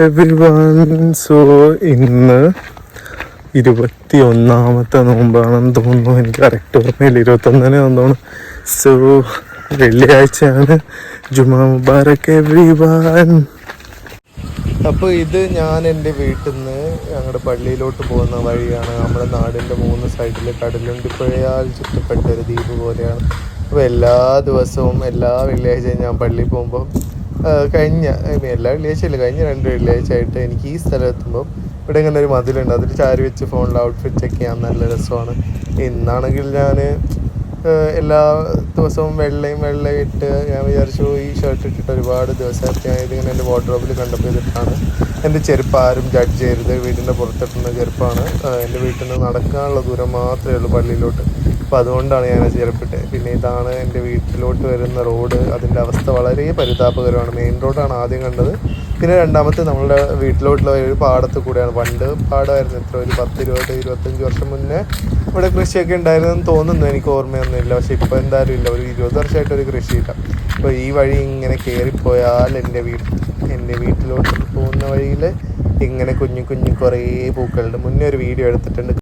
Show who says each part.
Speaker 1: Everyone. So ഇന്ന് 21ാമത്തെ നോമ്പാണെന്ന് തോന്നുന്നു. എനിക്ക് കറക്റ്റ് ഓർമ്മയില്ല, 21 തോന്നുന്നു. സോ വെള്ളിയാഴ്ചയാണ്. ജുമാ മുബാറക് എവരിവൺ. അപ്പോൾ ഇത് ഞാൻ എൻ്റെ വീട്ടിൽ നിന്ന് ഞങ്ങളുടെ പള്ളിയിലോട്ട് പോകുന്ന വഴിയാണ്. നമ്മുടെ നാടിൻ്റെ 3 സൈഡിൽ കടലുണ്ടിപ്പുഴയാൽ ചുറ്റപ്പെട്ട ഒരു ദ്വീപ് പോലെയാണ്. അപ്പോൾ എല്ലാ ദിവസവും എല്ലാ വെള്ളിയാഴ്ചയും ഞാൻ പള്ളിയിൽ പോകുമ്പോൾ എല്ലാ വെള്ളിയാഴ്ചയില്ല, കഴിഞ്ഞ 2 വെള്ളിയാഴ്ച ആയിട്ട് എനിക്ക് ഈ സ്ഥലത്തെത്തുമ്പോൾ ഇവിടെ ഇങ്ങനെ ഒരു മതിലുണ്ട്. അതിൽ ചാരി വെച്ച് ഫോണിൽ ഔട്ട്ഫിറ്റ് ചെക്ക് ചെയ്യാൻ നല്ല രസമാണ്. ഇന്നാണെങ്കിൽ ഞാൻ എല്ലാ ദിവസവും വെള്ളയിട്ട് ഞാൻ വിചാരിച്ചു ഈ ഷർട്ട് ഇട്ടിട്ട് ഒരുപാട് ദിവസമായിട്ട് ഞാൻ ഇതിങ്ങനെ എൻ്റെ വാർഡ്രോബിൽ കണ്ടപ്പോൾ ഇതിട്ടാണ്. എൻ്റെ ചെരുപ്പ് ആരും ജഡ്ജ് ചെയ്യരുത്, വീടിൻ്റെ പുറത്തിട്ടുന്ന ചെരുപ്പാണ്. എൻ്റെ വീട്ടിൽ നിന്ന് നടക്കാനുള്ള ദൂരം മാത്രമേ ഉള്ളൂ പള്ളിയിലോട്ട്. അപ്പോൾ അതുകൊണ്ടാണ് ഞാൻ ആ ചെരുപ്പിട്ട്. പിന്നെ ഇതാണ് എൻ്റെ വീട്ടിലോട്ട് വരുന്ന റോഡ്. അതിൻ്റെ അവസ്ഥ വളരെ പരിതാപകരമാണ്. മെയിൻ റോഡാണ് ആദ്യം കണ്ടത്. പിന്നെ രണ്ടാമത്തെ നമ്മളുടെ വീട്ടിലോട്ടുള്ള ഒരു പാടത്ത് കൂടെയാണ്. പണ്ട് പാടമായിരുന്നു, എത്ര ഒരു 10, 20, 25 വർഷം മുന്നേ ഇവിടെ കൃഷിയൊക്കെ ഉണ്ടായിരുന്നെന്ന് തോന്നുന്നു. എനിക്ക് ഓർമ്മയൊന്നുമില്ല. പക്ഷെ ഇപ്പോൾ എന്തായാലും ഇല്ല, ഒരു 20 വർഷമായിട്ട് ഒരു കൃഷിയില്ല. അപ്പോൾ ഈ വഴി ഇങ്ങനെ കയറിപ്പോയാൽ എൻ്റെ വീട്ടിലോട്ട് പോകുന്ന വഴിയിൽ ഇങ്ങനെ കുഞ്ഞു കുറേ പൂക്കളുണ്ട്. മുന്നേ ഒരു വീഡിയോ എടുത്തിട്ടുണ്ട്.